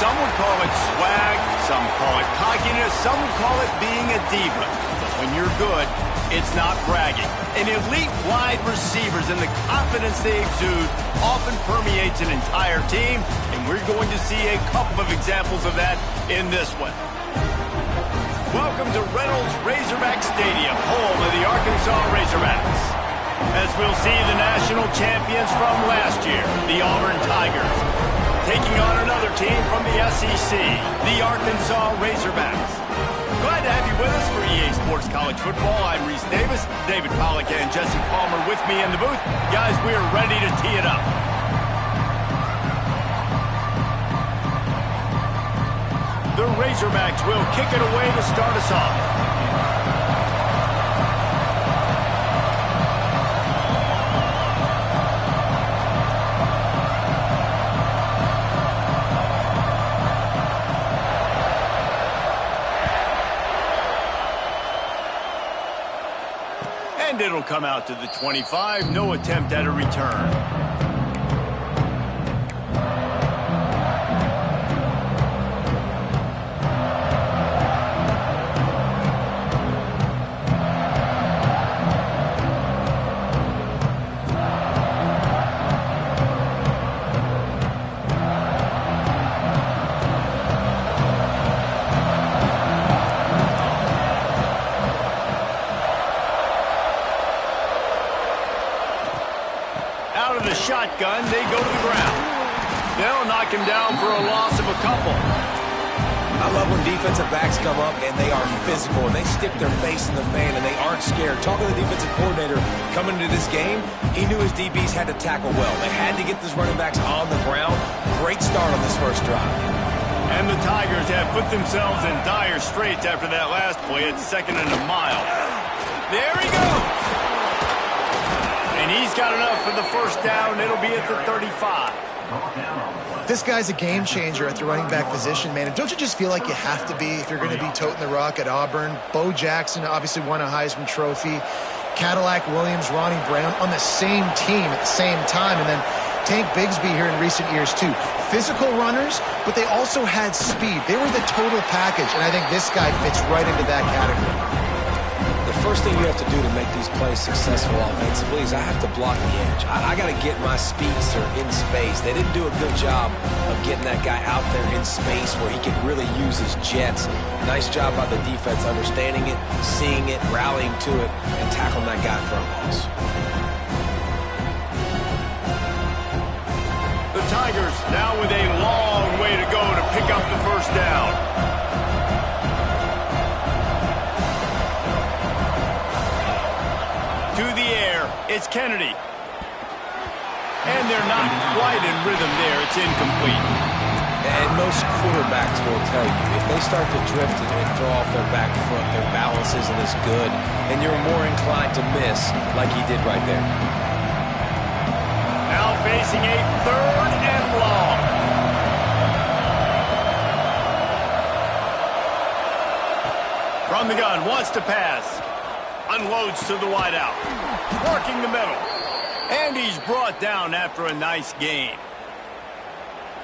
Some would call it swag, some call it cockiness, some would call it being a diva. But when you're good, it's not bragging. An elite wide receivers and the confidence they exude often permeates an entire team, and we're going to see a couple of examples of that in this one. Welcome to Reynolds Razorback Stadium, home of the Arkansas Razorbacks. As we'll see the national champions from last year, the Auburn Tigers, taking on another team from the SEC, the Arkansas Razorbacks. Glad to have you with us for EA Sports College Football. I'm Reese Davis, David Pollack and Jesse Palmer with me in the booth. Guys, we are ready to tee it up. The Razorbacks will kick it away to start us off. And it'll come out to the 25. No attempt at a return. Out of the shotgun, they go to the ground. They'll knock him down for a loss of a couple. I love when defensive backs come up and they are physical and they stick their face in the fan and they aren't scared. Talking to the defensive coordinator coming into this game, he knew his DBs had to tackle well. They had to get these running backs on the ground. Great start on this first drive. And the Tigers have put themselves in dire straits after that last play at 2nd and a mile. There he goes. And he's got enough for the first down. It'll be at the 35. This guy's a game changer at the running back position, man. And don't you just feel like you have to be if you're going to be toting the rock at Auburn? Bo Jackson obviously won a Heisman Trophy. Cadillac Williams, Ronnie Brown on the same team at the same time. And then Tank Bigsby here in recent years, too. Physical runners, but they also had speed. They were the total package, and I think this guy fits right into that category. The first thing you have to do to make these plays successful offensively is I have to block the edge. I got to get my speedster in space. They didn't do a good job of getting that guy out there in space where he could really use his jets. Nice job by the defense understanding it, seeing it, rallying to it, and tackling that guy for a loss. The Tigers now with a long way to go to pick up the first down. To the air, it's Kennedy. And they're not quite in rhythm there. It's incomplete. And most quarterbacks will tell you, if they start to drift and throw off their back foot, their balance isn't as good, and you're more inclined to miss like he did right there. Now facing a 3rd and long. From the gun, wants to pass. Unloads to the wideout. Working the middle. And he's brought down after a nice gain.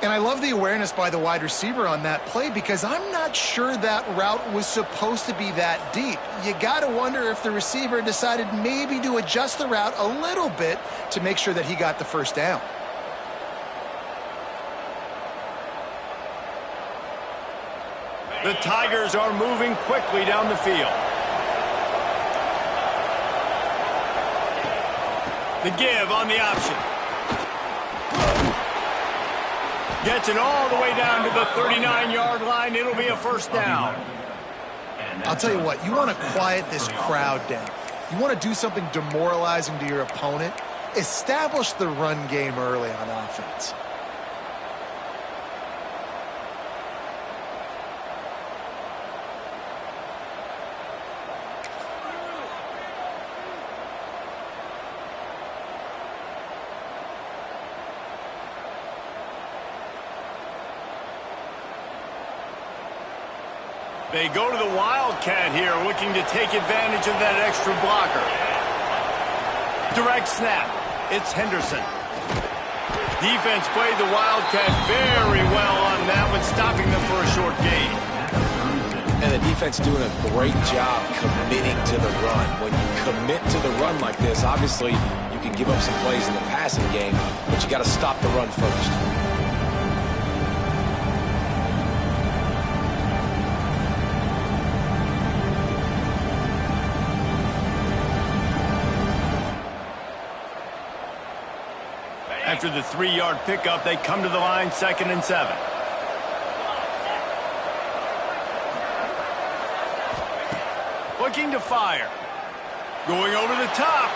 And I love the awareness by the wide receiver on that play because I'm not sure that route was supposed to be that deep. You got to wonder if the receiver decided maybe to adjust the route a little bit to make sure that he got the first down. The Tigers are moving quickly down the field. The give on the option. Gets it all the way down to the 39-yard line. It'll be a first down. I'll tell you what, you want to quiet this crowd down. You want to do something demoralizing to your opponent. Establish the run game early on offense. They go to the Wildcat here, looking to take advantage of that extra blocker. Direct snap. It's Henderson. Defense played the Wildcat very well on that one, stopping them for a short gain. And the defense doing a great job committing to the run. When you commit to the run like this, obviously you can give up some plays in the passing game, but you got to stop the run first. After the 3-yard pickup, they come to the line, 2nd and 7. Looking to fire. Going over the top.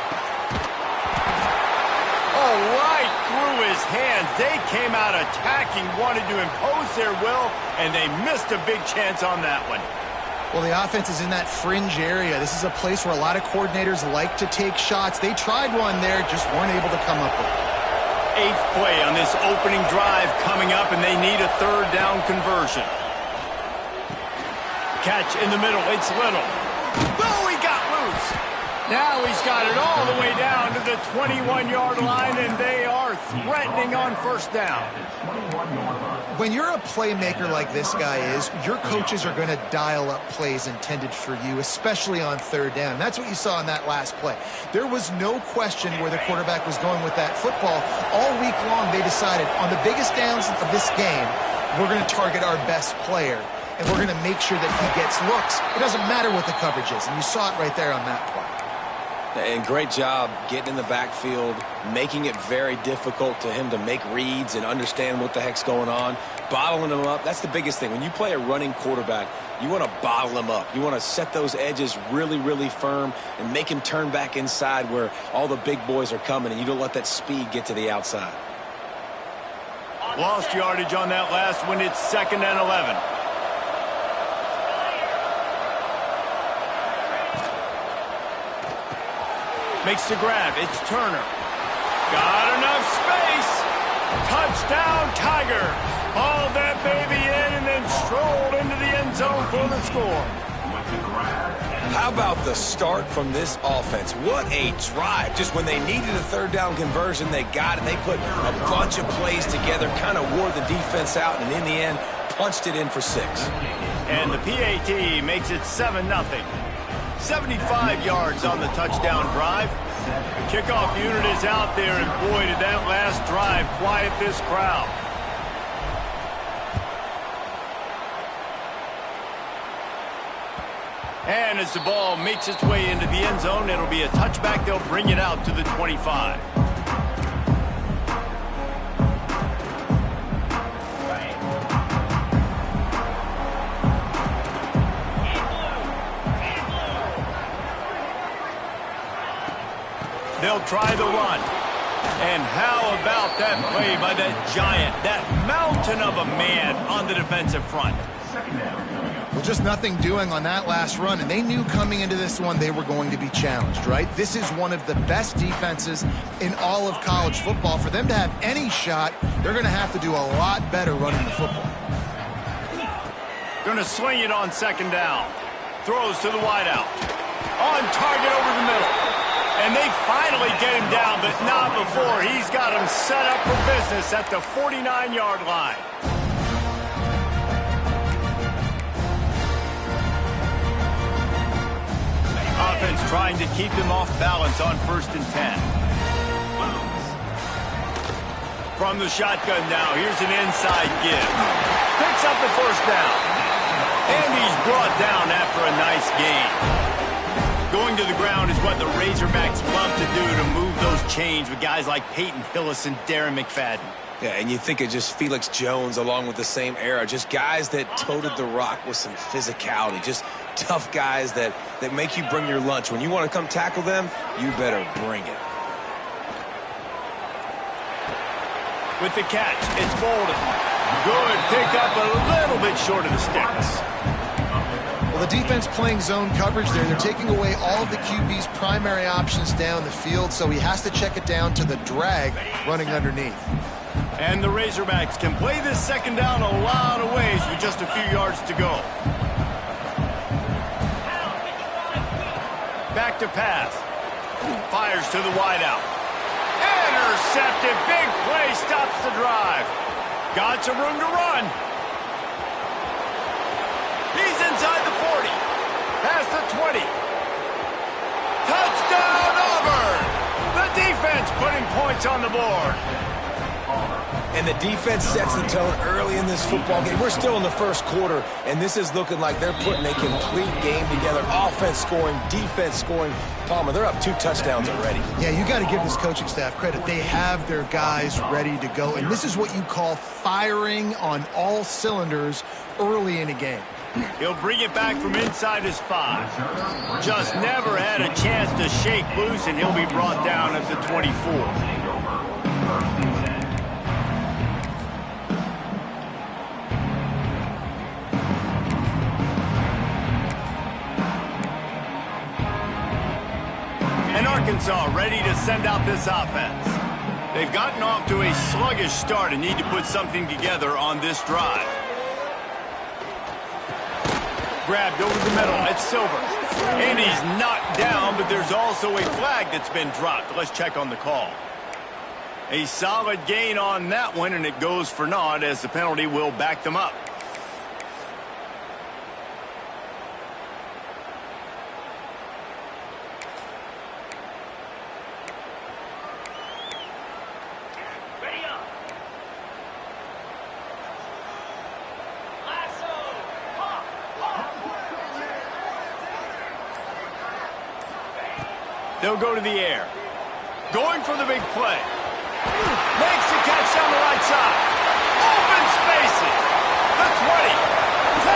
Oh, right through his hands. They came out attacking, wanted to impose their will, and they missed a big chance on that one. Well, the offense is in that fringe area. This is a place where a lot of coordinators like to take shots. They tried one there, just weren't able to come up with it. 8th play on this opening drive coming up, and they need a 3rd down conversion. Catch in the middle. It's Little. Oh, he got loose. Now he's got it all the way down to the 21-yard line, and they are threatening on 1st down. When you're a playmaker like this guy is, your coaches are going to dial up plays intended for you, especially on 3rd down. That's what you saw in that last play. There was no question where the quarterback was going with that football. All week long, they decided on the biggest downs of this game, we're going to target our best player, and we're going to make sure that he gets looks. It doesn't matter what the coverage is, and you saw it right there on that play. And great job getting in the backfield, making it very difficult to him to make reads and understand what the heck's going on, bottling him up. That's the biggest thing. When you play a running quarterback, you want to bottle him up. You want to set those edges really, really firm and make him turn back inside where all the big boys are coming, and you don't let that speed get to the outside. Lost yardage on that last one. It's 2nd and 11. Makes the grab. It's Turner. Got enough space. Touchdown, Tiger. Hauled that baby in and then strolled into the end zone for the score. How about the start from this offense? What a drive. Just when they needed a 3rd down conversion, they got it. They put a bunch of plays together, kind of wore the defense out, and in the end, punched it in for 6. And the PAT makes it 7-0. 75 yards on the touchdown drive. The kickoff unit is out there, and boy, did that last drive quiet this crowd. And as the ball makes its way into the end zone, it'll be a touchback. They'll bring it out to the 25. They'll try the run. And how about that play by that giant, that mountain of a man on the defensive front? Well, just nothing doing on that last run, and they knew coming into this one they were going to be challenged, right? This is one of the best defenses in all of college football. For them to have any shot, they're going to have to do a lot better running the football. Going to sling it on 2nd down. Throws to the wideout. On target over the middle. And they finally get him down, but not before. He's got him set up for business at the 49-yard line. Offense trying to keep him off balance on 1st and 10. From the shotgun now, here's an inside give. Picks up the 1st down. And he's brought down after a nice gain. Going to the ground is what the Razorbacks love to do, to move those chains with guys like Peyton Hillis and Darren McFadden. Yeah, and you think of just Felix Jones along with the same era, just guys that toted the rock with some physicality, just tough guys that make you bring your lunch. When you want to come tackle them, you better bring it. With the catch, it's Bolden. Good pick up, a little bit short of the sticks. Well, the defense playing zone coverage there. They're taking away all of the QB's primary options down the field, so he has to check it down to the drag running underneath. And the Razorbacks can play this 2nd down a lot of ways with just a few yards to go. Back to pass. Fires to the wideout. Intercepted. Big play stops the drive. Got some room to run. Past the 20. Touchdown, Auburn! The defense putting points on the board. And the defense sets the tone early in this football game. We're still in the first quarter, and this is looking like they're putting a complete game together. Offense scoring, defense scoring. Palmer, they're up 2 touchdowns already. Yeah, you got to give this coaching staff credit. They have their guys ready to go, and this is what you call firing on all cylinders early in a game. He'll bring it back from inside his 5. Just never had a chance to shake loose, and he'll be brought down at the 24. Arkansas ready to send out this offense. They've gotten off to a sluggish start and need to put something together on this drive. Grabbed over the middle. It's Silver. And he's knocked down, but there's also a flag that's been dropped. Let's check on the call. A solid gain on that one, and it goes for naught as the penalty will back them up. They'll go to the air. Going for the big play. Makes the catch down the right side. Open spaces. The 20. 10.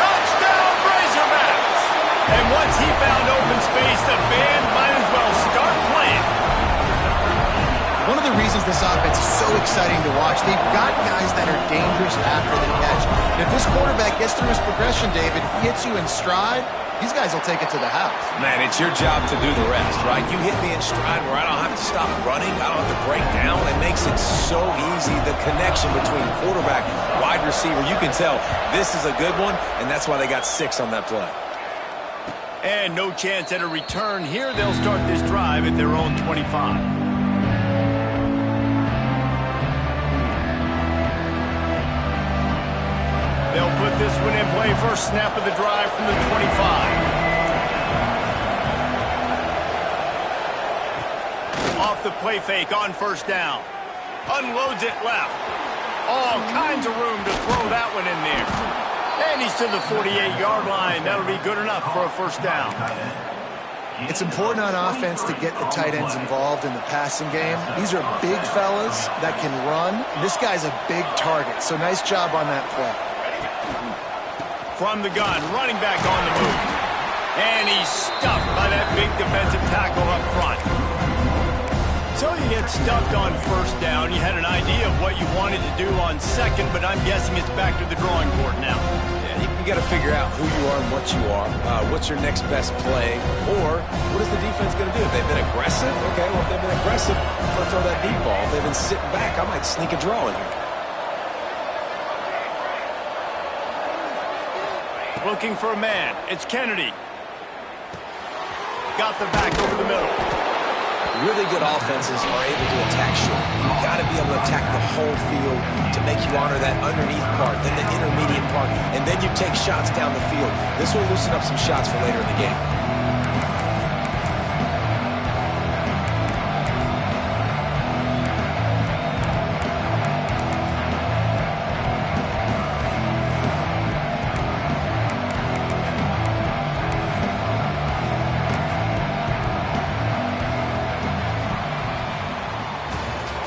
Touchdown, Razorbacks. And once he found open space, the band might as well start playing. One of the reasons this offense is so exciting to watch, they've got guys that are dangerous after the catch. And if this quarterback gets through his progression, David, he hits you in stride, these guys will take it to the house. Man, it's your job to do the rest, right? You hit me in stride where I don't have to stop running. I don't have to break down. It makes it so easy. The connection between quarterback, wide receiver, you can tell this is a good one, and that's why they got 6 on that play. And no chance at a return here. They'll start this drive at their own 25. They'll put this one in play. First snap of the drive from the 25. Off the play fake on first down. Unloads it left. All kinds of room to throw that one in there. And he's to the 48-yard line. That'll be good enough for a first down. It's important on offense to get the tight ends involved in the passing game. These are big fellas that can run. This guy's a big target, so nice job on that play. From the gun, running back on the move. And he's stuffed by that big defensive tackle up front. So you get stuffed on first down. You had an idea of what you wanted to do on second, but I'm guessing it's back to the drawing board now. Yeah, you got to figure out who you are and what you are. What's your next best play? Or what is the defense going to do? If they've been aggressive, okay, well, if they've been aggressive, I'm going to throw that deep ball. If they've been sitting back, I might sneak a draw in here. Looking for a man. It's Kennedy. Got the back over the middle. Really good offenses are able to attack short. You've got to be able to attack the whole field to make you honor that underneath part, then the intermediate part, and then you take shots down the field. This will loosen up some shots for later in the game.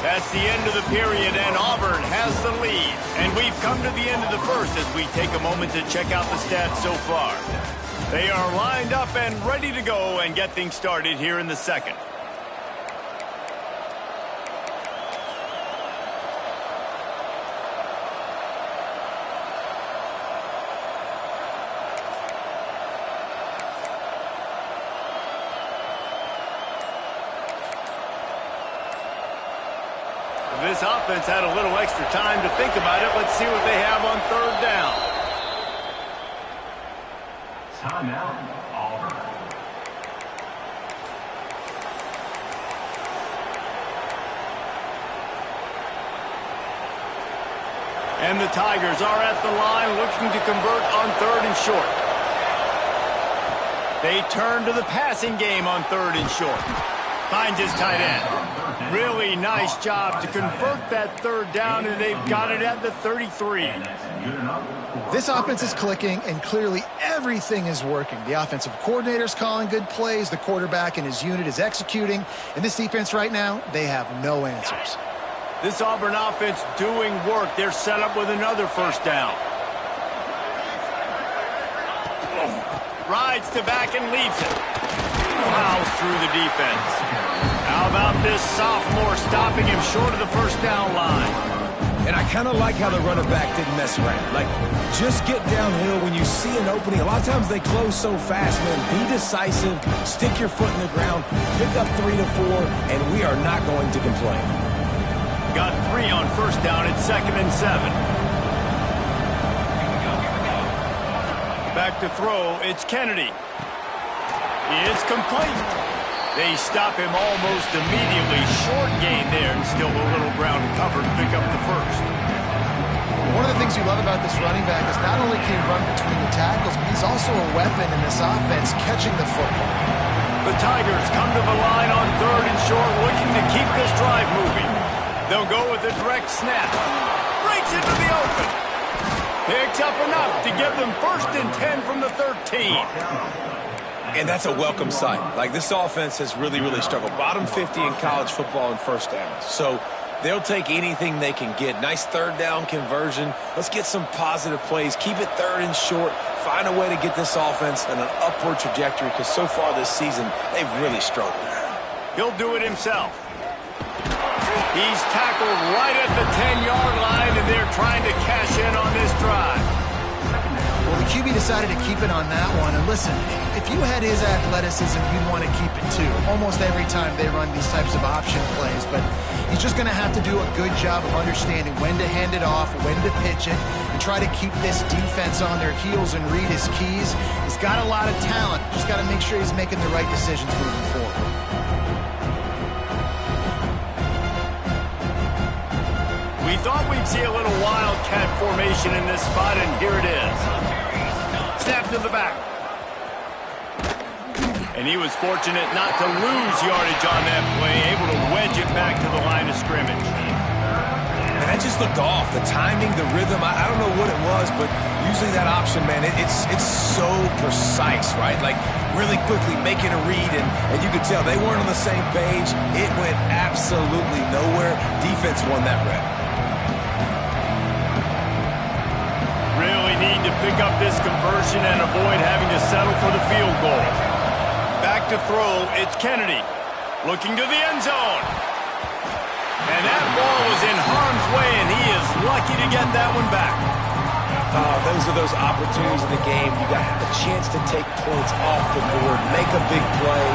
That's the end of the period, and Auburn has the lead. And we've come to the end of the first as we take a moment to check out the stats so far. They are lined up and ready to go and get things started here in the second. This offense had a little extra time to think about it. Let's see what they have on third down. Timeout, Auburn. And the Tigers are at the line looking to convert on third and short. They turn to the passing game on 3rd and short. Finds his tight end. Really nice job to convert that 3rd down, and they've got it at the 33. This offense is clicking, and clearly everything is working. The offensive coordinator's calling good plays. The quarterback and his unit is executing. And this defense right now, they have no answers. This Auburn offense doing work. They're set up with another 1st down. Rides to back and leaves it. Plows through the defense. How about this sophomore stopping him short of the 1st down line? And I kind of like how the running back didn't mess around. Like, just get downhill when you see an opening. A lot of times they close so fast, man. Be decisive, stick your foot in the ground, pick up 3 to 4, and we are not going to complain. Got 3 on 1st down at 2nd and 7. Back to throw, it's Kennedy. He is complete. They stop him almost immediately. Short gain there, and still a little ground covered to pick up the 1st. One of the things you love about this running back is not only can he run between the tackles, but he's also a weapon in this offense catching the football. The Tigers come to the line on 3rd and short, looking to keep this drive moving. They'll go with a direct snap. Breaks into the open. Picks up enough to give them 1st and 10 from the 13. And that's a welcome sight. Like, this offense has really, really struggled. Bottom 50 in college football in 1st downs. So they'll take anything they can get. Nice 3rd down conversion. Let's get some positive plays. Keep it 3rd and short. Find a way to get this offense on an upward trajectory, because so far this season, they've really struggled. He'll do it himself. He's tackled right at the 10-yard line, and they're trying to cash in on this drive. Well, the QB decided to keep it on that one. And listen, if you had his athleticism, you'd want to keep it too. Almost every time they run these types of option plays. But he's just going to have to do a good job of understanding when to hand it off, when to pitch it, and try to keep this defense on their heels and read his keys. He's got a lot of talent. Just got to make sure he's making the right decisions moving forward. We thought we'd see a little wildcat formation in this spot, and here it is. Snap to the back. And he was fortunate not to lose yardage on that play, able to wedge it back to the line of scrimmage. And that just looked off. The timing, the rhythm, I don't know what it was, but usually that option, man, it's so precise, right? Like, really quickly making a read, and you could tell they weren't on the same page. It went absolutely nowhere. Defense won that rep. Really need to pick up this conversion and avoid having to settle for the field goal. Back to throw, it's Kennedy. Looking to the end zone. And that ball was in harm's way, and he is lucky to get that one back. Those are those opportunities in the game. You got a chance to take points off the board, make a big play,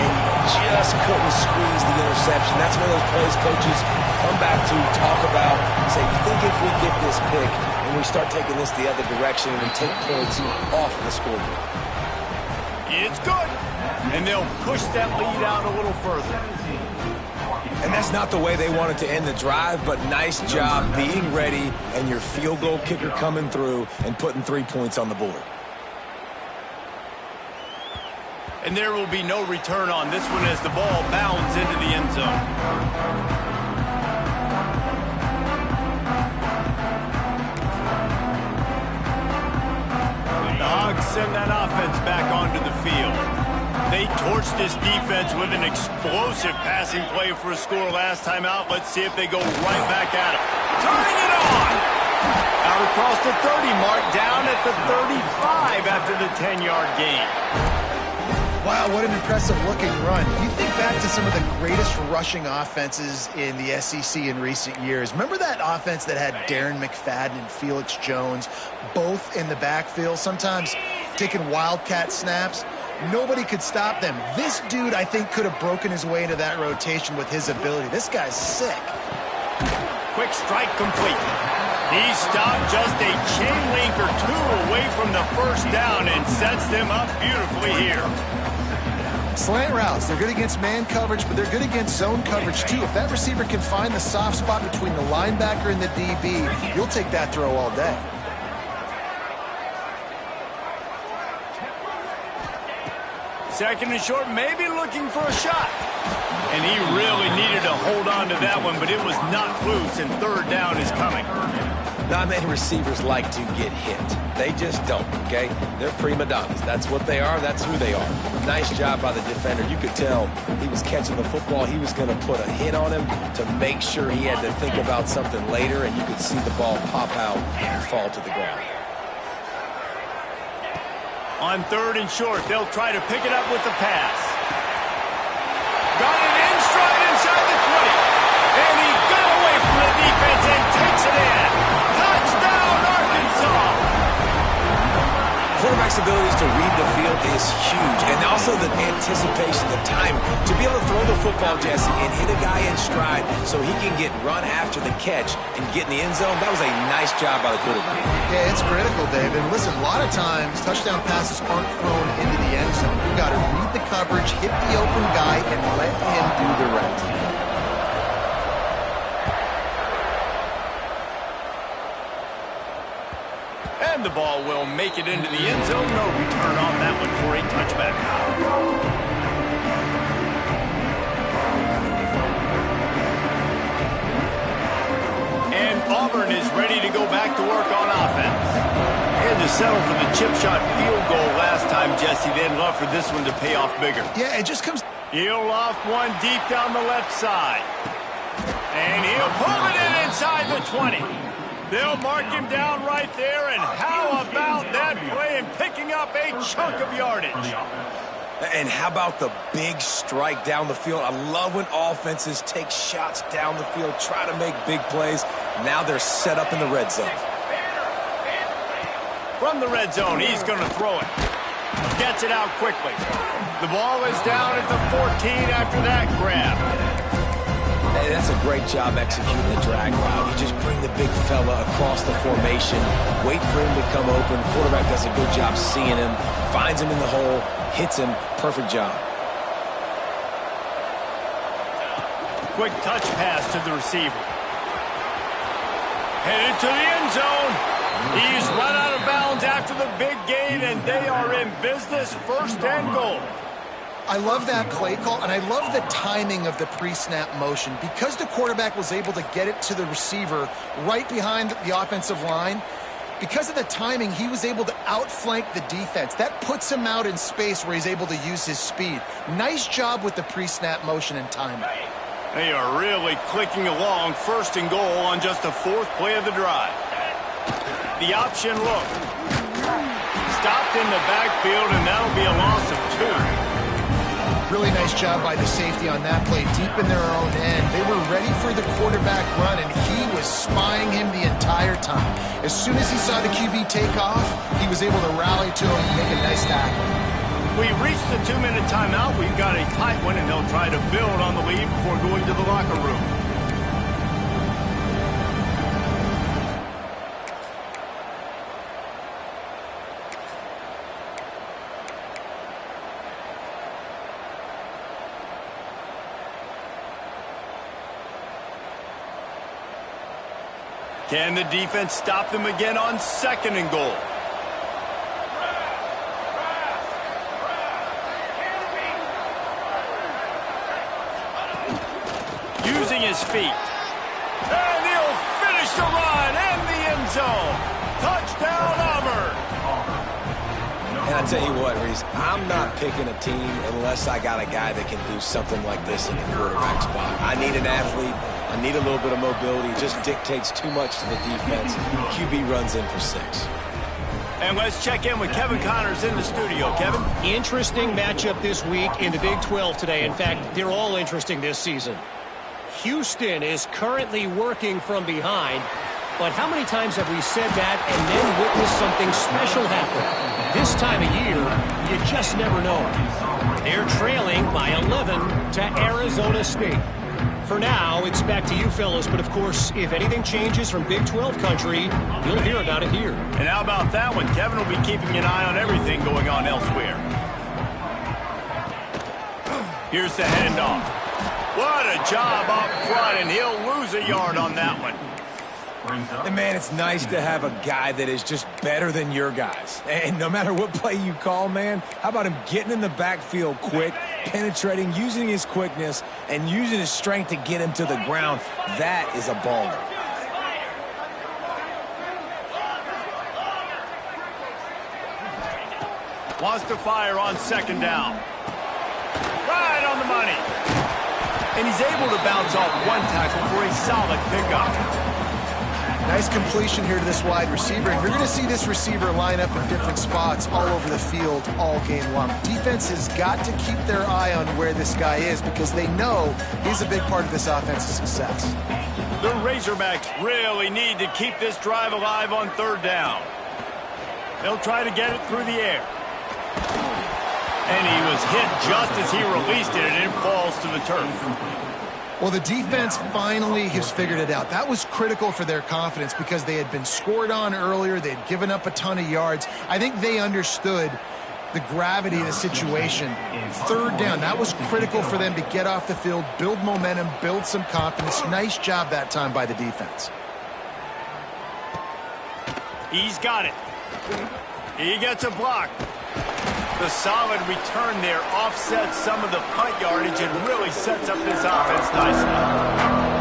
and you just couldn't squeeze the interception. That's one of those plays coaches come back to, talk about, say, think if we get this pick and we start taking this the other direction and we take points off the scoreboard. It's good. And they'll push that lead out a little further. And that's not the way they wanted to end the drive, but nice job being ready and your field goal kicker coming through and putting 3 points on the board. And there will be no return on this one as the ball bounds into the end zone. The Hogs send that offense back onto the field. They torched this defense with an explosive passing play for a score last time out. Let's see if they go right back at it. Turning it on! Out across the 30 mark, down at the 35 after the 10-yard gain. Wow, what an impressive-looking run. You think back to some of the greatest rushing offenses in the SEC in recent years. Remember that offense that had Darren McFadden and Felix Jones both in the backfield, sometimes taking wildcat snaps? Nobody could stop them. This dude, I think, could have broken his way into that rotation with his ability. This guy's sick. Quick strike complete. He stopped just a chain link or two away from the first down and sets them up beautifully here. Slant routes, they're good against man coverage, but they're good against zone coverage too. If that receiver can find the soft spot between the linebacker and the DB, you'll take that throw all day. Second and short, maybe looking for a shot. And he really needed to hold on to that one, but it was not loose, and third down is coming. Not many receivers like to get hit. They just don't, okay? They're prima donnas. That's what they are. That's who they are. Nice job by the defender. You could tell he was catching the football. He was going to put a hit on him to make sure he had to think about something later, and you could see the ball pop out and fall to the ground. On third and short, they'll try to pick it up with the pass. Got it in stride inside the 20. And he got away from the defense and takes it in. Touchdown, Arkansas! Quarterback's abilities to read the field is huge, and also the anticipation, the time to be able to throw the football, Jesse, and hit a guy in stride so he can get run after the catch and get in the end zone. That was a nice job by the quarterback. Yeah, it's critical, Dave. And listen, a lot of times touchdown passes aren't thrown into the end zone. You've got to read the coverage, hit the open guy, and let him do the rest. And the ball will make it into the end zone. No return on that one for a touchback. And Auburn is ready to go back to work on offense. Had to settle for the chip shot field goal last time, Jesse. They'd love for this one to pay off bigger. Yeah, it just comes... He'll loft one deep down the left side. And he'll pull it in inside the 20. They'll mark him down right there, and how about that play and picking up a chunk of yardage? And how about the big strike down the field? I love when offenses take shots down the field, try to make big plays. Now they're set up in the red zone. From the red zone, he's going to throw it. Gets it out quickly. The ball is down at the 14 after that grab. Hey, that's a great job executing the drag route. You just bring the big fella across the formation, wait for him to come open. Quarterback does a good job seeing him, finds him in the hole, hits him. Perfect job. Quick touch pass to the receiver. Headed to the end zone. He's run out of bounds after the big gain, and they are in business, first and goal. I love that play call, and I love the timing of the pre-snap motion. Because the quarterback was able to get it to the receiver right behind the offensive line, because of the timing, he was able to outflank the defense. That puts him out in space where he's able to use his speed. Nice job with the pre-snap motion and timing. They are really clicking along, first and goal on just the fourth play of the drive. The option look. Stopped in the backfield, and that'll be a loss of 2. Really nice job by the safety on that play, deep in their own end. They were ready for the quarterback run, and he was spying him the entire time. As soon as he saw the QB take off, he was able to rally to him and make a nice tackle. We've reached the 2-minute timeout. We've got a tight one, and they'll try to build on the lead before going to the locker room. Can the defense stop them again on second and goal? Using his feet. And he'll finish the run in the end zone. Touchdown, Auburn. And I tell you what, Reese, I'm not picking a team unless I got a guy that can do something like this in the quarterback spot. I need an athlete. I need a little bit of mobility. It just dictates too much to the defense. QB runs in for 6. And let's check in with Kevin Connors in the studio. Kevin? Interesting matchup this week in the Big 12 today. In fact, they're all interesting this season. Houston is currently working from behind, but how many times have we said that and then witnessed something special happen? This time of year, you just never know. They're trailing by 11 to Arizona State. For now, it's back to you fellas, but of course, if anything changes from Big 12 country, you'll hear about it here. And how about that one? Kevin will be keeping an eye on everything going on elsewhere. Here's the handoff. What a job up front, and he'll lose a yard on that one. And, man, it's nice to have a guy that is just better than your guys. And no matter what play you call, man, how about him getting in the backfield quick, penetrating, using his quickness, and using his strength to get him to the ground. That is a baller. Wants to fire on second down. Right on the money. And he's able to bounce off one tackle for a solid pickup. Nice completion here to this wide receiver, and you're going to see this receiver line up in different spots all over the field all game long. Defense has got to keep their eye on where this guy is because they know he's a big part of this offense's success. The Razorbacks really need to keep this drive alive on third down. They'll try to get it through the air. And he was hit just as he released it, and it falls to the turf. Well, the defense finally has figured it out. That was critical for their confidence because they had been scored on earlier. They had given up a ton of yards. I think they understood the gravity of the situation. Third down, that was critical for them to get off the field, build momentum, build some confidence. Nice job that time by the defense. He's got it. He gets a block. The solid return there offsets some of the punt yardage and really sets up this offense nicely.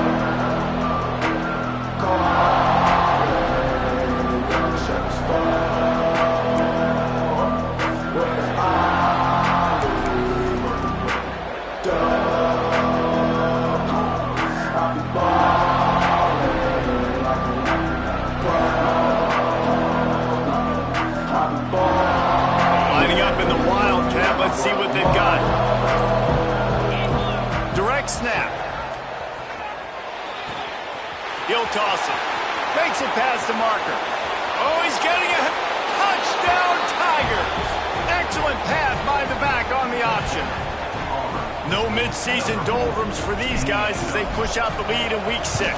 Let's see what they've got. Direct snap. He'll toss it. Makes it past the marker. Oh, he's getting a touchdown, Tigers. Excellent pass by the back on the option. No midseason doldrums for these guys as they push out the lead in week 6.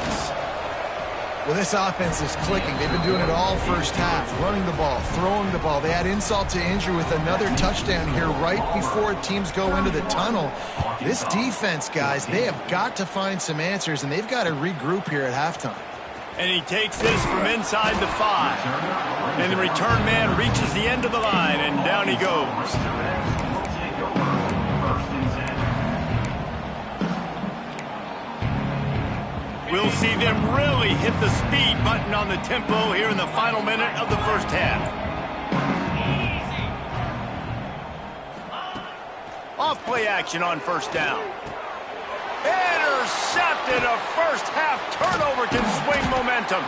Well, this offense is clicking. They've been doing it all first half, running the ball, throwing the ball. They had insult to injury with another touchdown here right before teams go into the tunnel. This defense, guys, they have got to find some answers, and they've got to regroup here at halftime. And he takes this from inside the 5. And the return man reaches the end of the line, and down he goes. We'll see them really hit the speed button on the tempo here in the final minute of the first half. Off play action on first down. Intercepted. A first half turnover can swing momentum.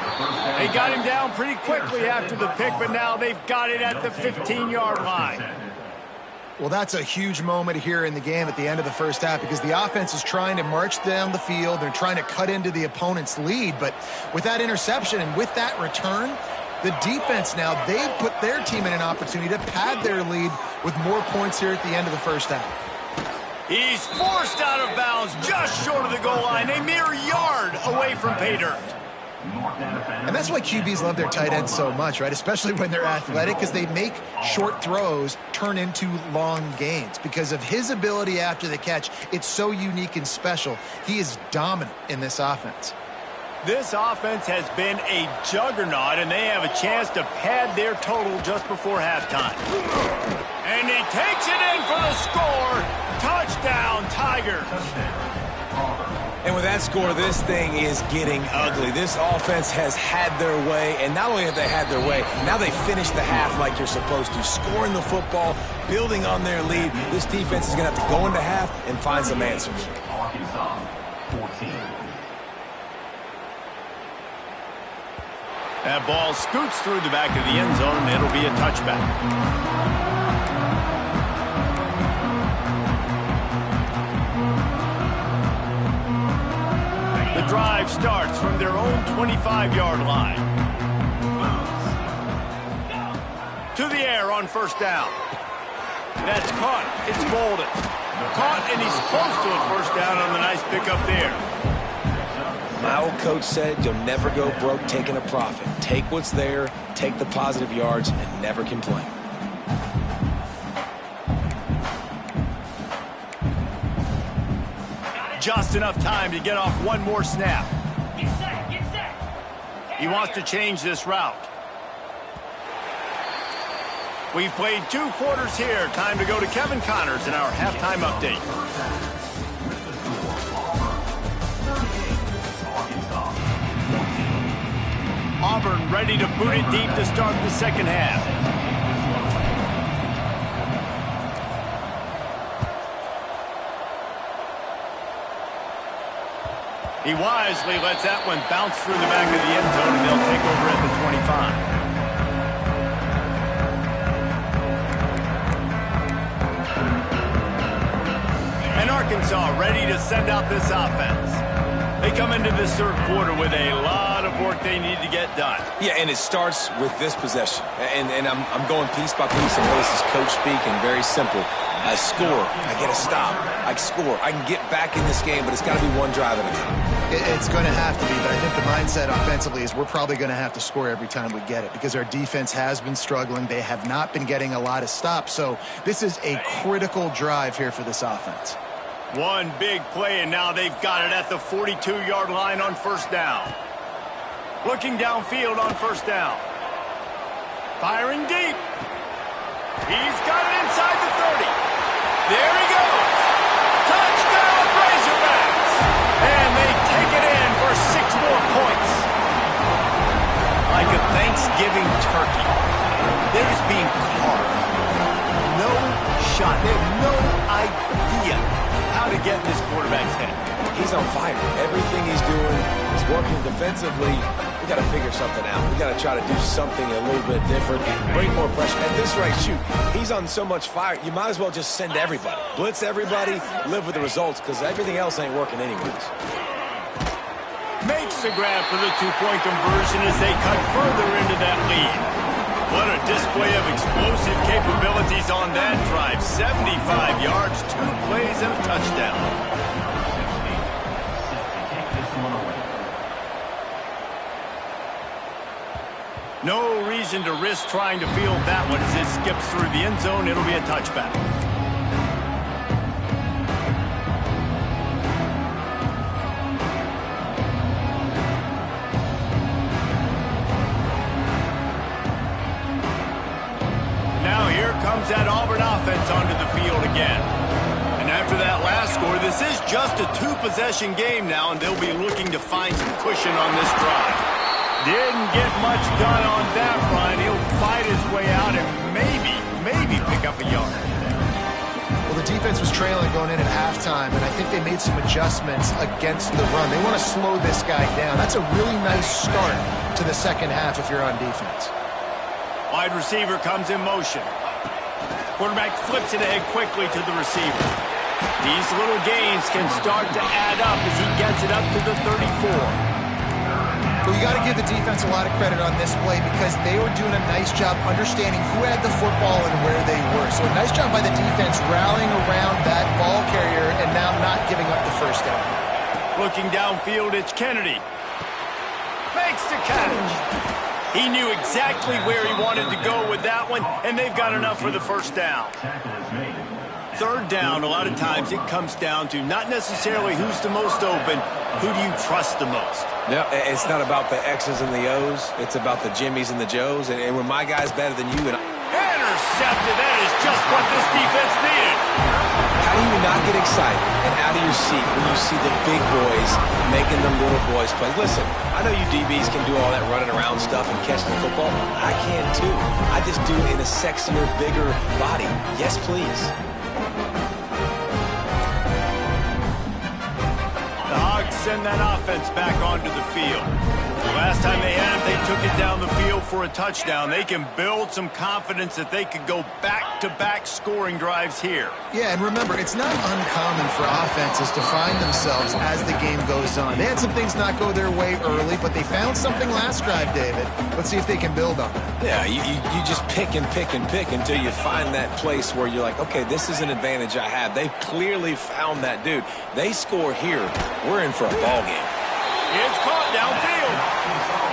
They got him down pretty quickly after the pick, but now they've got it at the 15-yard line. Well, that's a huge moment here in the game at the end of the first half because the offense is trying to march down the field. They're trying to cut into the opponent's lead. But with that interception and with that return, the defense now, they've put their team in an opportunity to pad their lead with more points here at the end of the first half. He's forced out of bounds just short of the goal line, a mere yard away from pay dirt. And that's why QBs love their tight ends so much, right? Especially when they're athletic, because they make short throws turn into long gains. Because of his ability after the catch, it's so unique and special. He is dominant in this offense. This offense has been a juggernaut, and they have a chance to pad their total just before halftime. And he takes it in for the score. Touchdown, Tigers. And with that score, this thing is getting ugly. This offense has had their way, and not only have they had their way, now they finish the half like you're supposed to, scoring the football, building on their lead. This defense is going to have to go into half and find some answers. That ball scoots through the back of the end zone, and it'll be a touchback. The drive starts from their own 25-yard line. To the air on first down. That's caught. It's Bolden. Caught, and he's close to a first down on the nice pickup there. My old coach said you'll never go broke taking a profit. Take what's there, take the positive yards, and never complain. Just enough time to get off one more snap. Get set, get set. He wants to change this route. We've played 2 quarters here. Time to go to Kevin Connors in our halftime update. Auburn ready to boot it deep to start the second half. He wisely lets that one bounce through the back of the end zone, and they'll take over at the 25. And Arkansas ready to send out this offense. They come into this third quarter with a lot of work they need to get done. Yeah, and it starts with this possession. And I'm going piece by piece, and this is coach speak, and very simple. I score. I get a stop. I score. I can get back in this game, but it's got to be one drive at a time. It's going to have to be, but I think the mindset offensively is we're probably going to have to score every time we get it because our defense has been struggling. They have not been getting a lot of stops, so this is a critical drive here for this offense. One big play, and now they've got it at the 42-yard line on first down. Looking downfield on first down. Firing deep. He's got it inside the 30. There he goes. Touchdown, Razorbacks. And they take it in for 6 more points. Like a Thanksgiving turkey. They're just being carved. No shot. They have no idea how to get in this quarterback's head. He's on fire. Everything he's doing is working defensively. We got to figure something out. We got to try to do something a little bit different, bring more pressure. At this rate, shoot, he's on so much fire, you might as well just send everybody. Blitz everybody, live with the results, because everything else ain't working anyways. Makes the grab for the 2-point conversion as they cut further into that lead. What a display of explosive capabilities on that drive. 75 yards, 2 plays, and a touchdown. No reason to risk trying to field that one as it skips through the end zone. It'll be a touchback. Now here comes that Auburn offense onto the field again. And after that last score, this is just a 2-possession game now, and they'll be looking to find some cushion on this drive. Didn't get much done on that run. He'll fight his way out and maybe pick up a yard. Well, the defense was trailing going in at halftime, and I think they made some adjustments against the run. They want to slow this guy down. That's a really nice start to the second half if you're on defense. Wide receiver comes in motion. Quarterback flips it ahead quickly to the receiver. These little gains can start to add up as he gets it up to the 34. Well, you got to give the defense a lot of credit on this play because they were doing a nice job understanding who had the football and where they were. So a nice job by the defense rallying around that ball carrier and now not giving up the first down. Looking downfield, it's Kennedy. Makes the catch. He knew exactly where he wanted to go with that one, and they've got enough for the first down. Third down, a lot of times it comes down to not necessarily who's the most open, who do you trust the most? No, it's not about the X's and the O's. It's about the Jimmys and the Joes. And when my guy's better than you and intercepted. That is just what this defense needed. How do you not get excited and out of your seat when you see the big boys making the little boys play? Listen, I know you DBs can do all that running around stuff and catching the football. I can too. I just do it in a sexier, bigger body. Yes, please. The Hogs send that offense back onto the field. Last time they had it, they took it down the field for a touchdown. They can build some confidence that they could go back-to-back scoring drives here. Yeah, and remember, it's not uncommon for offenses to find themselves as the game goes on. They had some things not go their way early, but they found something last drive, David. Let's see if they can build on that. Yeah, you just pick and pick and pick until you find that place where you're like, okay, this is an advantage I have. They've clearly found that dude. They score here, we're in for a ball game. It's caught downfield.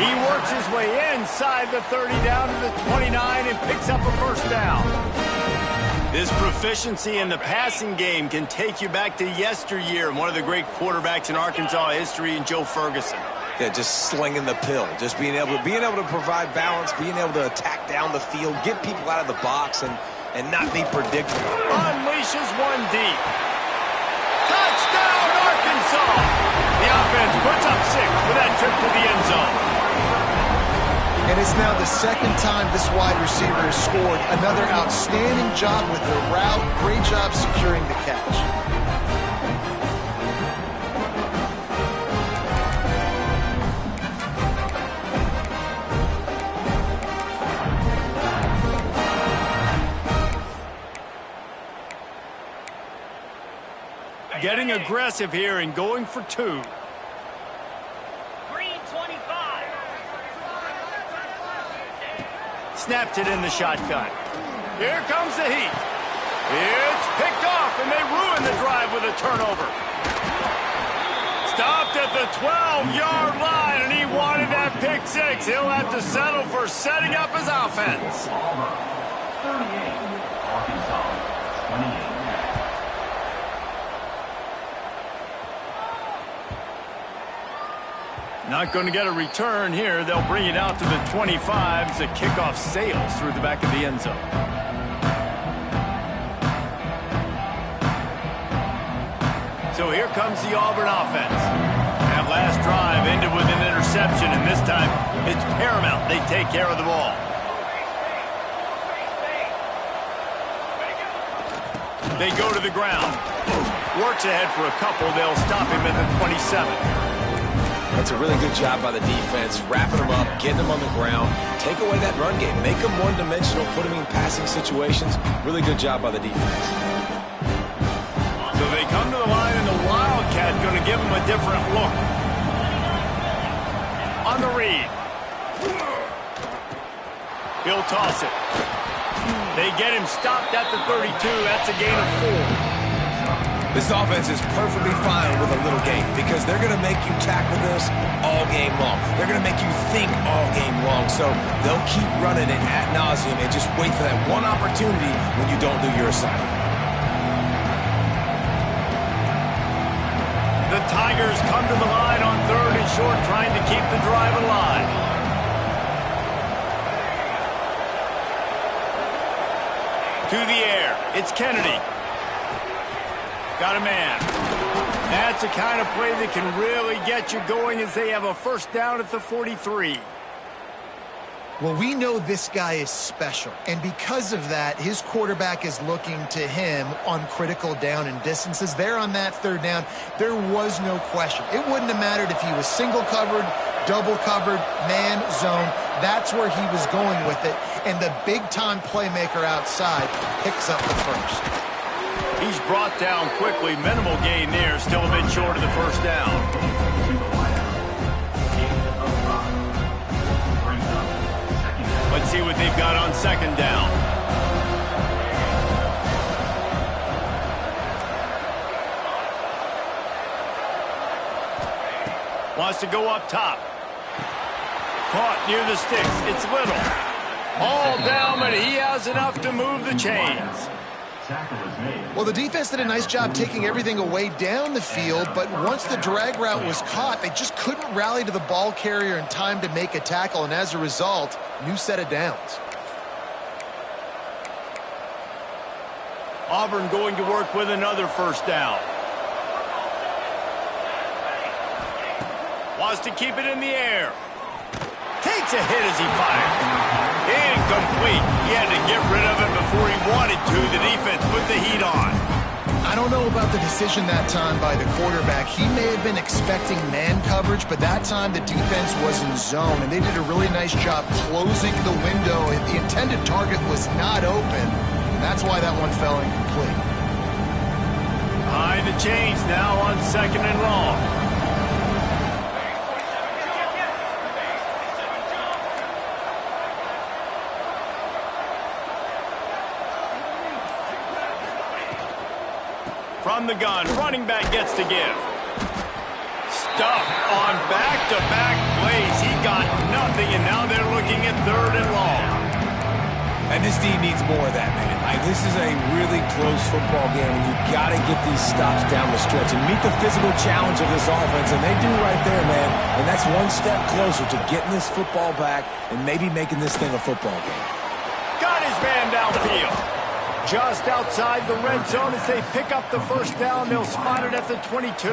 He works his way inside the 30 down to the 29 and picks up a first down. This proficiency in the passing game can take you back to yesteryear and one of the great quarterbacks in Arkansas history in Joe Ferguson. Yeah, just slinging the pill, just being able to provide balance, being able to attack down the field, get people out of the box, and not be predictable. Unleashes one deep. Touchdown, Arkansas! The offense puts up 6 with that trip to the end zone. And it's now the second time this wide receiver has scored. Another outstanding job with the route. Great job securing the catch. Getting aggressive here and going for 2. Green 25. Snapped it in the shotgun. Here comes the heat. It's picked off, and they ruin the drive with a turnover. Stopped at the 12-yard line, and he wanted that pick 6. He'll have to settle for setting up his offense. Auburn 38, Arkansas 28. Not going to get a return here. They'll bring it out to the 25 as the kickoff sails through the back of the end zone. So here comes the Auburn offense. That last drive ended with an interception, and this time it's paramount they take care of the ball. They go to the ground. Works ahead for a couple. They'll stop him at the 27. That's a really good job by the defense, wrapping them up, getting them on the ground, take away that run game, make them one-dimensional, put them in passing situations. Really good job by the defense. So they come to the line, and the Wildcat going to give them a different look. On the read. He'll toss it. They get him stopped at the 32. That's a gain of 4. This offense is perfectly fine with a little game because they're going to make you tackle this all game long. They're going to make you think all game long. So they'll keep running it ad nauseum and just wait for that one opportunity when you don't do your assignment. The Tigers come to the line on 3rd and short, trying to keep the drive alive. To the air. It's Kennedy. Got a man. That's the kind of play that can really get you going as they have a first down at the 43. Well, we know this guy is special, and because of that, his quarterback is looking to him on critical down and distances. There on that 3rd down, there was no question. It wouldn't have mattered if he was single covered, double covered, man, zone. That's where he was going with it, and the big-time playmaker outside picks up the first. He's brought down quickly. Minimal gain there. Still a bit short of the first down. Let's see what they've got on 2nd down. Wants to go up top. Caught near the sticks. It's Little. All down, but he has enough to move the chains. Well, the defense did a nice job taking everything away down the field, but once the drag route was caught, they just couldn't rally to the ball carrier in time to make a tackle, and as a result, new set of downs. Auburn going to work with another first down. Wants to keep it in the air. Takes a hit as he fired. Incomplete. He had to get rid of it before he wanted to. The defense put the heat on. I don't know about the decision that time by the quarterback. He may have been expecting man coverage, but that time the defense was in zone, and they did a really nice job closing the window. The intended target was not open, and that's why that one fell incomplete. Behind the chains now on 2nd and long. From the gun, running back gets to give. Stuffed on back-to-back plays. He got nothing, and now they're looking at 3rd and long. And this team needs more of that, man. Like, this is a really close football game, and you got to get these stops down the stretch and meet the physical challenge of this offense, and they do right there, man. And that's one step closer to getting this football back and maybe making this thing a football game. Got his man downfield. Just outside the red zone as they pick up the first down. They'll spot it at the 22.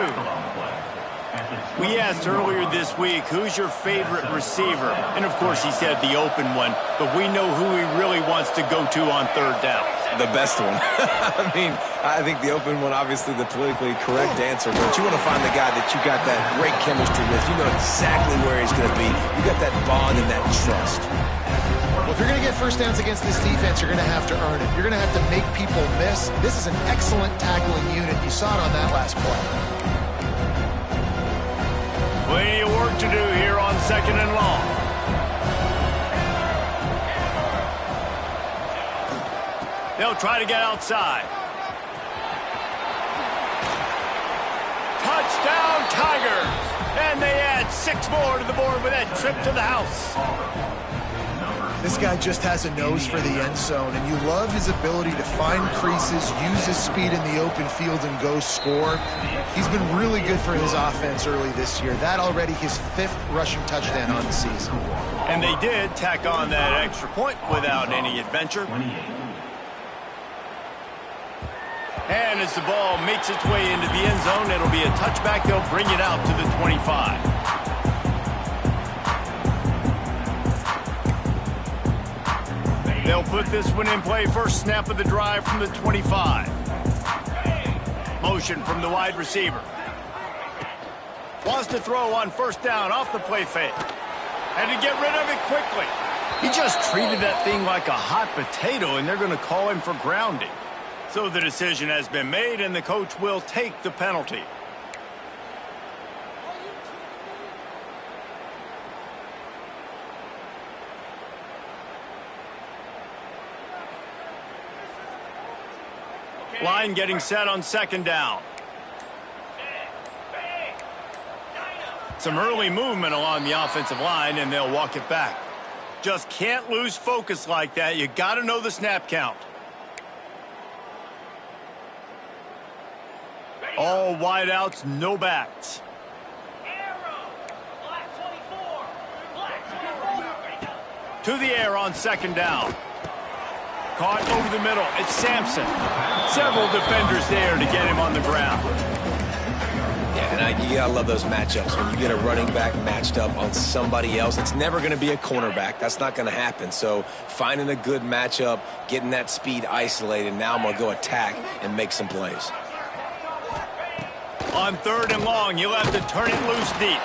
We asked earlier this week, who's your favorite receiver? And, of course, he said the open one, but we know who he really wants to go to on third down. The best one. I mean, I think the open one, obviously the politically correct answer, but you want to find the guy that you got that great chemistry with. You know exactly where he's going to be. You got that bond and that trust. Well, if you're going to get first downs against this defense, you're going to have to earn it. You're going to have to make people miss. This is an excellent tackling unit. You saw it on that last play. Plenty of work to do here on 2nd and long. They'll try to get outside. Touchdown, Tigers! And they add 6 more to the board with that trip to the house. This guy just has a nose for the end zone, and you love his ability to find creases, use his speed in the open field, and go score. He's been really good for his offense early this year. That already his 5th rushing touchdown on the season. And they did tack on that extra point without any adventure. And as the ball makes its way into the end zone, it'll be a touchback. They'll bring it out to the 25. They'll put this one in play. First snap of the drive from the 25. Motion from the wide receiver. Wants to throw on first down off the play fake. And to get rid of it quickly. He just treated that thing like a hot potato, and they're going to call him for grounding. So the decision has been made, and the coach will take the penalty. Line getting set on 2nd down. Some early movement along the offensive line, and they'll walk it back. Just can't lose focus like that. You got to know the snap count. All wideouts, no backs. To the air on 2nd down. Caught over the middle. It's Sampson. Several defenders there to get him on the ground. Yeah, and you gotta love those matchups. When you get a running back matched up on somebody else, it's never going to be a cornerback. That's not going to happen. So finding a good matchup, getting that speed isolated, now I'm going to go attack and make some plays. On 3rd and long, you'll have to turn it loose deep.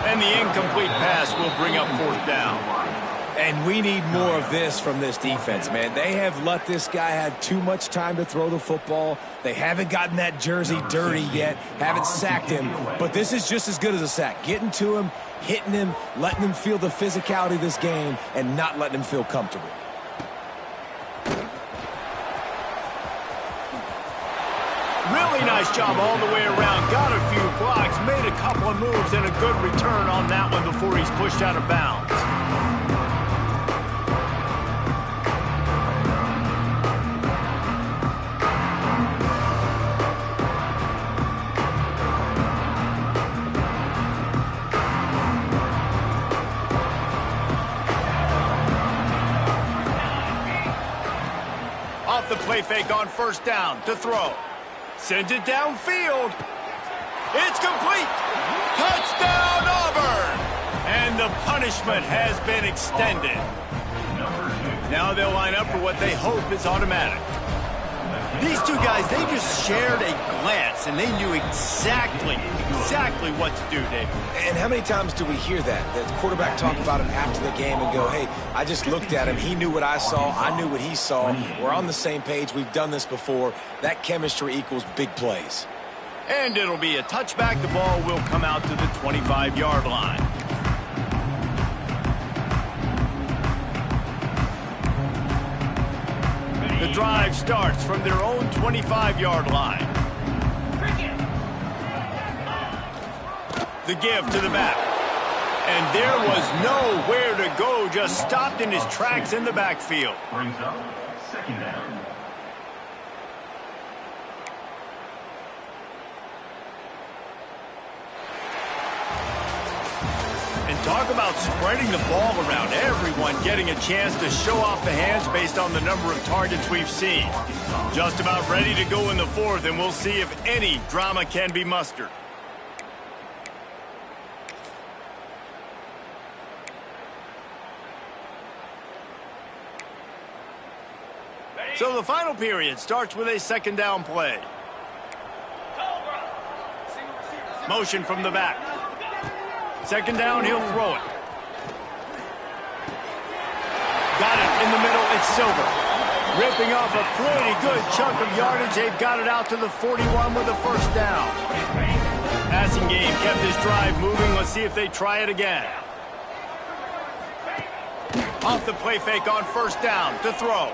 And the incomplete pass will bring up 4th down. And we need more of this from this defense, man. They have let this guy have too much time to throw the football. They haven't gotten that jersey dirty yet, haven't sacked him. But this is just as good as a sack. Getting to him, hitting him, letting him feel the physicality of this game, and not letting him feel comfortable. Really nice job all the way around. Got a few blocks, made a couple of moves, and a good return on that one before he's pushed out of bounds. Off the play fake on 1st down to throw. Sends it downfield. It's complete. Touchdown, Auburn. And the punishment has been extended. Now they'll line up for what they hope is automatic. These two guys, they just shared a glance, and they knew exactly what to do, Dave. And how many times do we hear that? The quarterback talk about him after the game and go, hey, I just looked at him. He knew what I saw. I knew what he saw. We're on the same page. We've done this before. That chemistry equals big plays. And it'll be a touchback. The ball will come out to the 25-yard line. The drive starts from their own 25-yard line. The give to the back. And there was nowhere to go, just stopped in his tracks in the backfield. Brings up second down. And talk about spreading the ball around. Everyone getting a chance to show off the hands based on the number of targets we've seen. Just about ready to go in the fourth, and we'll see if any drama can be mustered. So the final period starts with a second down play. Motion from the back. Second down, he'll throw it. Got it in the middle, it's Silver. Ripping off a pretty good chunk of yardage. They've got it out to the 41 with a first down. Passing game kept this drive moving. Let's see if they try it again. Off the play fake on first down to throw.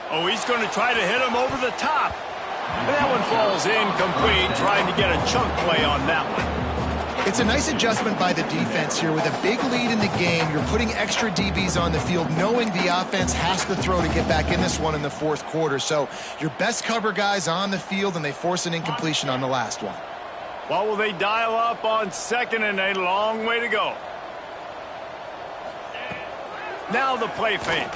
Oh, he's going to try to hit him over the top. And that one falls incomplete, trying to get a chunk play on that one. It's a nice adjustment by the defense here. With a big lead in the game, you're putting extra DBs on the field, knowing the offense has to throw to get back in this one in the fourth quarter. So your best cover guys on the field, and they force an incompletion on the last one. What will they dial up on second, and a long way to go? Now the play fake.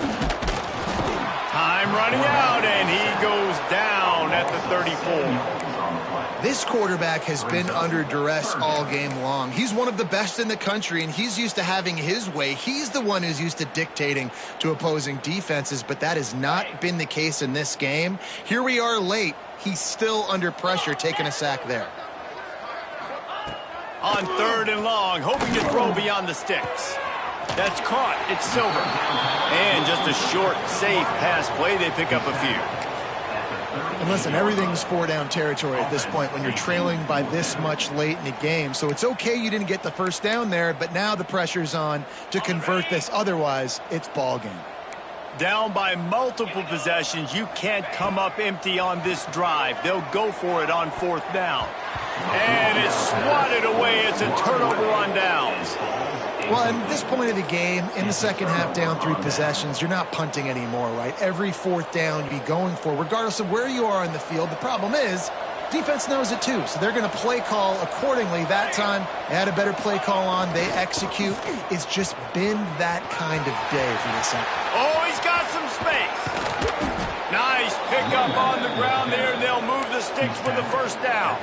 Time running out, and he goes down at the 34. This quarterback has been under duress all game long. He's one of the best in the country, and he's used to having his way. He's the one who's used to dictating to opposing defenses, but that has not been the case in this game. Here we are late. He's still under pressure, taking a sack there. On third and long, hoping to throw beyond the sticks. That's caught. It's Silver. And just a short, safe pass play. They pick up a few. And listen, everything's four-down territory at this point when you're trailing by this much late in the game. So it's okay you didn't get the first down there, but now the pressure's on to convert this. Otherwise, it's ball game. Down by multiple possessions. You can't come up empty on this drive. They'll go for it on fourth down. And it's swatted away. It's a turnover on downs. Well, at this point of the game, in the second half, down 3 possessions, you're not punting anymore, right? Every fourth down you be going for, regardless of where you are in the field. The problem is, defense knows it too, so they're going to play call accordingly. That time, they had a better play call on. They execute. It's just been that kind of day for this side. Oh, he's got some space. Nice pickup on the ground there, and they'll move the sticks with the first down.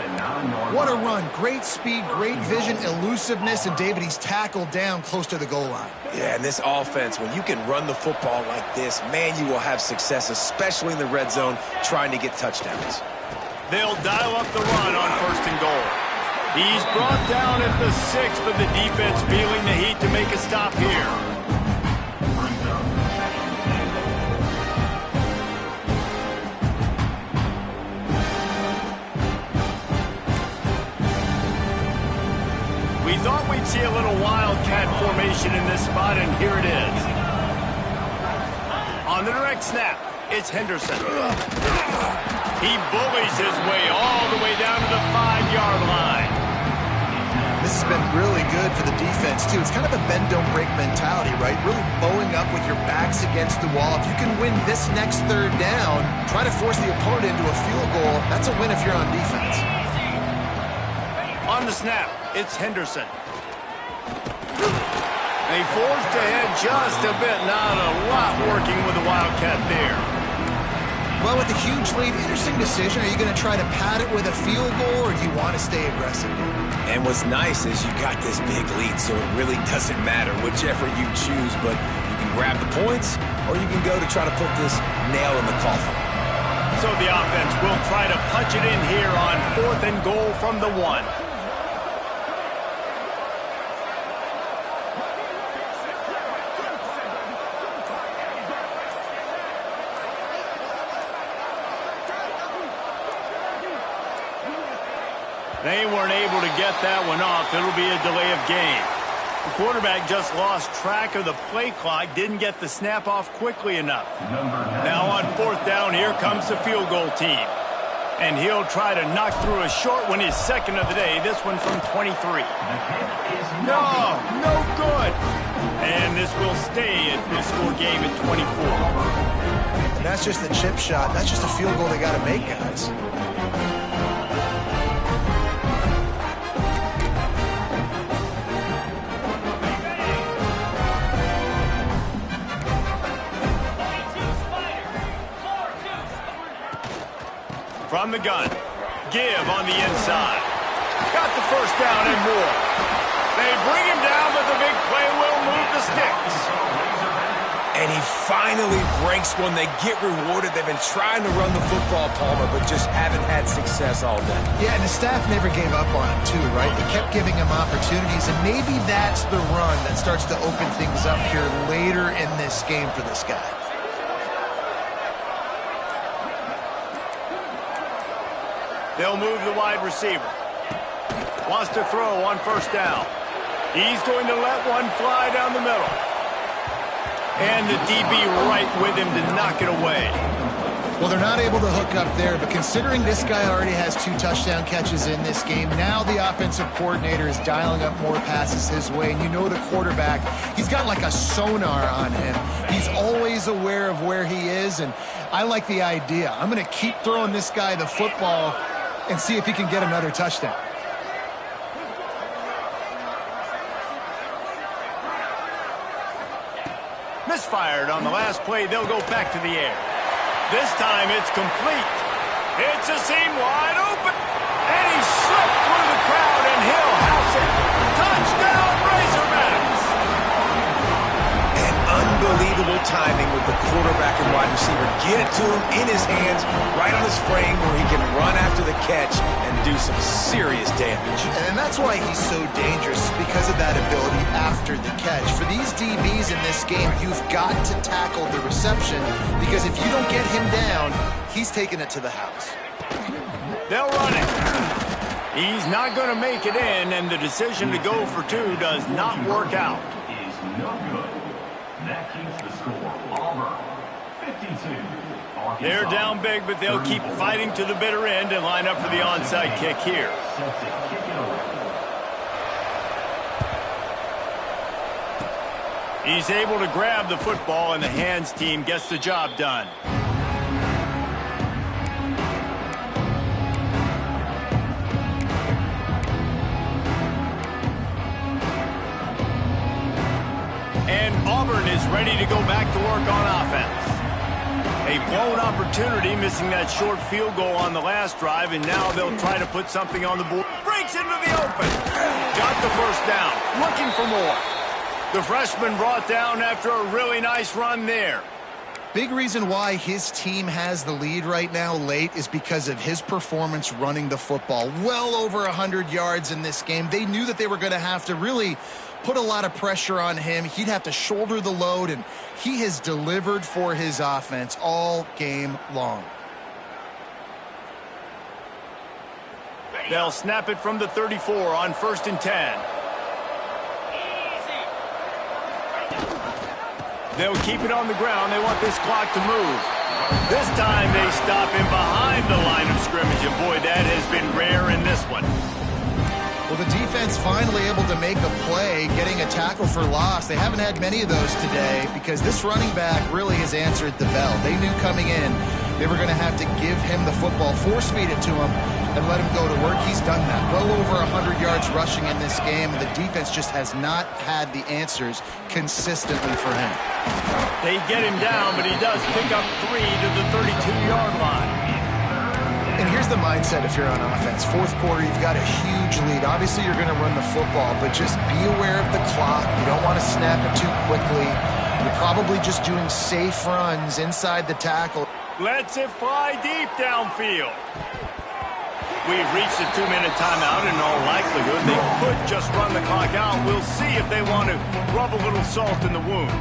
What a run. Great speed, great vision, elusiveness, and David, he's tackled down close to the goal line. Yeah, and this offense, when you can run the football like this, man, you will have success, especially in the red zone, trying to get touchdowns. They'll dial up the run on first and goal. He's brought down at the 6, but the defense feeling the heat to make a stop here. We thought we'd see a little wildcat formation in this spot, and here it is. On the direct snap, it's Henderson. He bullies his way all the way down to the 5-yard line. This has been really good for the defense, too. It's kind of a bend-don't-break mentality, right? Really bowing up with your backs against the wall. If you can win this next third down, try to force the opponent into a field goal. That's a win if you're on defense. On the snap, it's Henderson. They forced ahead just a bit. Not a lot working with the Wildcat there. Well, with a huge lead, interesting decision. Are you going to try to pad it with a field goal, or do you want to stay aggressive? And what's nice is you got this big lead, so it really doesn't matter whichever you choose, but you can grab the points, or you can go to try to put this nail in the coffin. So the offense will try to punch it in here on fourth and goal from the 1. They weren't able to get that one off. It'll be a delay of game. The quarterback just lost track of the play clock, didn't get the snap off quickly enough. Now on fourth down, here comes the field goal team. And he'll try to knock through a short one, his second of the day. This one from 23. No good. And this will stay at this score game at 24. That's just a chip shot. That's just a field goal they got to make, guys. From the gun. Give on the inside. Got the first down and more. They bring him down, but the big play will move the sticks. And he finally breaks one. They get rewarded. They've been trying to run the football, Palmer, but just haven't had success all day. Yeah, and the staff never gave up on him, too, right? They kept giving him opportunities, and maybe that's the run that starts to open things up here later in this game for this guy. They'll move the wide receiver. Wants to throw on first down. He's going to let one fly down the middle. And the DB right with him to knock it away. Well, they're not able to hook up there, but considering this guy already has 2 touchdown catches in this game, now the offensive coordinator is dialing up more passes his way. And you know the quarterback, he's got like a sonar on him. He's always aware of where he is, and I like the idea. I'm going to keep throwing this guy the football and see if he can get another touchdown. Misfired on the last play. They'll go back to the air. This time it's complete. It's a seam wide open. And he slipped through the crowd, and he'll house it. Touchdown, Razorbacks! And unbelievable timing with the quarterback and wide receiver. Get it to him in his hands, right on his frame where he can run after the catch and do some serious damage. And that's why he's so dangerous, because of that ability after the catch. For these DBs in this game, you've got to tackle the reception, because if you don't get him down, he's taking it to the house. They'll run it. He's not going to make it in, and the decision to go for 2 does not work out. Is no good. That keeps the score. Auburn, 52. Arkansas. They're down big, but they'll keep fighting to the bitter end and line up for the onside kick here. Set to kick it away. He's able to grab the football, and the hands team gets the job done. And Auburn is ready to go back to work on offense. A blown opportunity, missing that short field goal on the last drive, and now they'll try to put something on the board. Breaks into the open. Got the first down. Looking for more. The freshman brought down after a really nice run there. Big reason why his team has the lead right now late is because of his performance running the football. Well over 100 yards in this game. They knew that they were going to have to really put a lot of pressure on him. He'd have to shoulder the load, and he has delivered for his offense all game long. They'll snap it from the 34 on 1st and 10. They'll keep it on the ground. They want this clock to move. This time they stop him behind the line of scrimmage, and boy, that has been rare in this one. Well, the defense finally able to make a play, getting a tackle for loss. They haven't had many of those today because this running back really has answered the bell. They knew coming in they were going to have to give him the football, force feed it to him, and let him go to work. He's done that. Well over 100 yards rushing in this game, and the defense just has not had the answers consistently for him. They get him down, but he does pick up 3 to the 32-yard line. And here's the mindset if you're on offense. Fourth quarter, you've got a huge lead. Obviously, you're going to run the football, but just be aware of the clock. You don't want to snap it too quickly. You're probably just doing safe runs inside the tackle. Lets it fly deep downfield. We've reached a 2-minute timeout. In all likelihood, they could just run the clock out. We'll see if they want to rub a little salt in the wound.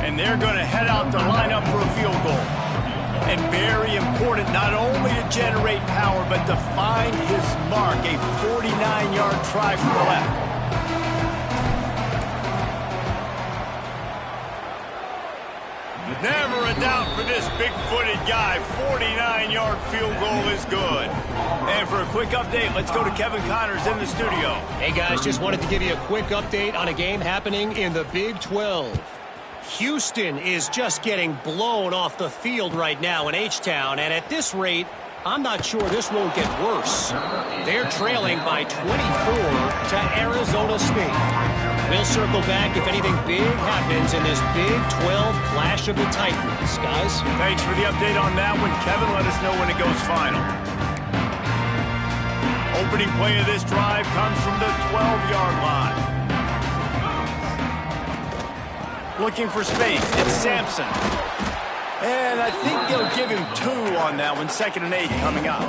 And they're going to head out to line up for a field goal. And very important, not only to generate power, but to find his mark, a 49-yard try from the left. Never a doubt for this big-footed guy. 49-yard field goal is good. And for a quick update, let's go to Kevin Connors in the studio. Hey, guys, just wanted to give you a quick update on a game happening in the Big 12. Houston is just getting blown off the field right now in H-Town, and at this rate, I'm not sure this won't get worse. They're trailing by 24 to Arizona State. We'll circle back if anything big happens in this Big 12 Clash of the Titans, guys. Thanks for the update on that one, Kevin. Let us know when it goes final. Opening play of this drive comes from the 12-yard line. Looking for space. It's Sampson. And I think they'll give him 2 on that one. 2nd and 8 coming up.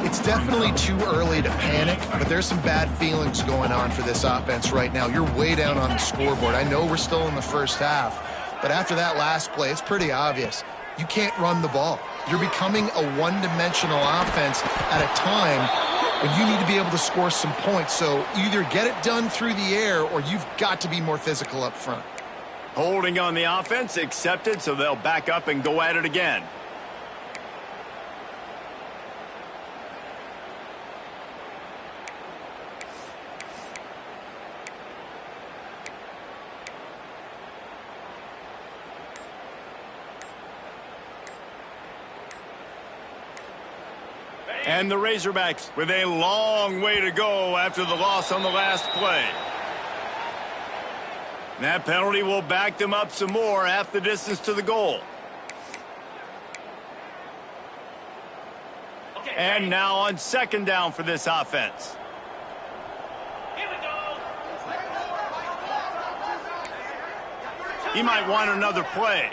It's definitely too early to panic, but there's some bad feelings going on for this offense right now. You're way down on the scoreboard. I know we're still in the first half, but after that last play, it's pretty obvious. You can't run the ball. You're becoming a one-dimensional offense at a time when you need to be able to score some points. So either get it done through the air or you've got to be more physical up front. Holding on the offense, accepted, so they'll back up and go at it again. And the Razorbacks with a long way to go after the loss on the last play. That penalty will back them up some more, half the distance to the goal. Okay, and now on 2nd down for this offense. Here we go. He might want another play.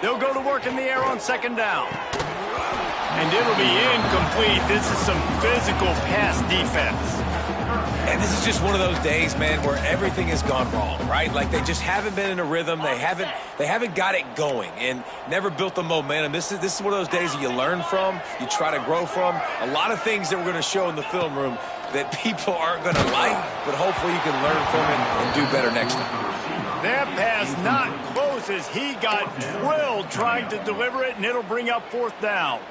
They'll go to work in the air on 2nd down. And it'll be incomplete. This is some physical pass defense. And this is just one of those days, man, where everything has gone wrong, right? Like they just haven't been in a rhythm. They haven't got it going and never built the momentum. This is one of those days that you learn from, you try to grow from. A lot of things that we're going to show in the film room that people aren't going to like, but hopefully you can learn from it and do better next time. That pass not close as he got drilled trying to deliver it, and it'll bring up 4th down.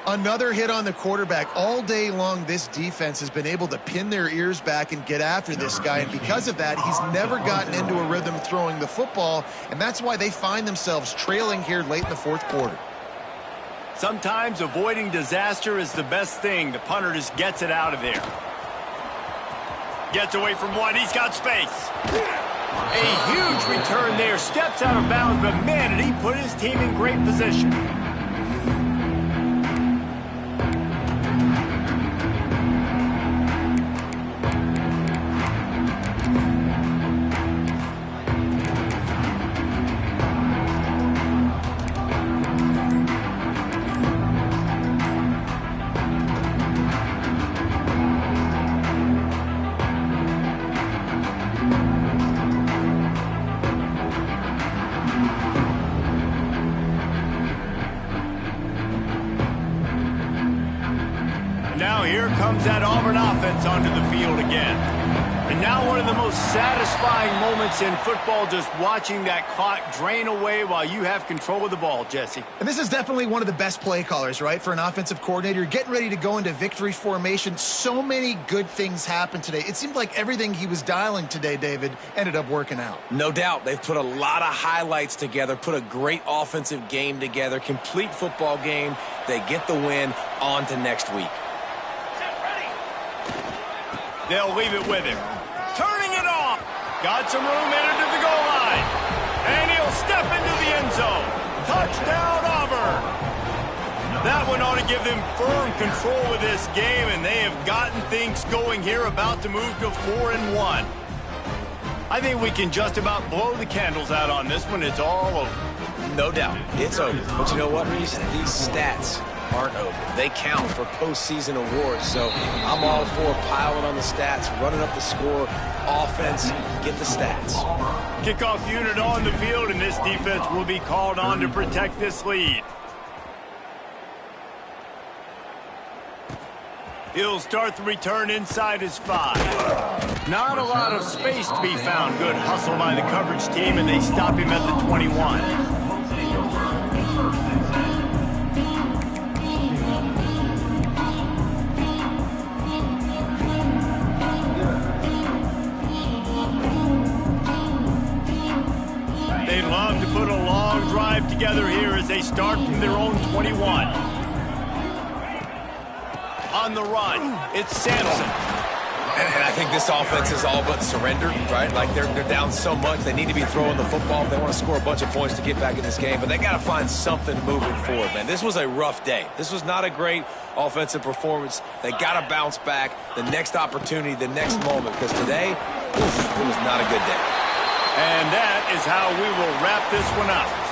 Another hit on the quarterback. All day long, this defense has been able to pin their ears back and get after this guy, and because of that, he's never gotten into a rhythm throwing the football, and that's why they find themselves trailing here late in the 4th quarter. Sometimes avoiding disaster is the best thing. The punter just gets it out of there. Gets away from one. He's got space. A huge return there. Steps out of bounds, but man, did he put his team in great position. Now here comes that Auburn offense onto the field again. And now one of the most satisfying moments in football, just watching that clock drain away while you have control of the ball, Jesse. And this is definitely one of the best play callers, right, for an offensive coordinator. Getting ready to go into victory formation. So many good things happened today. It seemed like everything he was dialing today, David, ended up working out. No doubt. They've put a lot of highlights together, put a great offensive game together, complete football game. They get the win. On to next week. They'll leave it with him. Turning it off. Got some room into the goal line. And he'll step into the end zone. Touchdown, Auburn. That one ought to give them firm control of this game, and they have gotten things going here, about to move to 4-1. I think we can just about blow the candles out on this one. It's all over. No doubt. It's over. But you know what, Reese? These stats aren't over. They count for postseason awards, so I'm all for piling on the stats, running up the score, offense, get the stats. Kickoff unit on the field, and this defense will be called on to protect this lead. He'll start the return inside his 5. Not a lot of space to be found. Good hustle by the coverage team, and they stop him at the 21. start from their own 21. On the run, it's Sampson. And I think this offense is all but surrendered, right? Like they're down so much, they need to be throwing the football if they want to score a bunch of points to get back in this game. But they got to find something moving forward, man. This was a rough day. This was not a great offensive performance. They got to bounce back the next opportunity, the next moment, because today, it was not a good day. And that is how we will wrap this one up.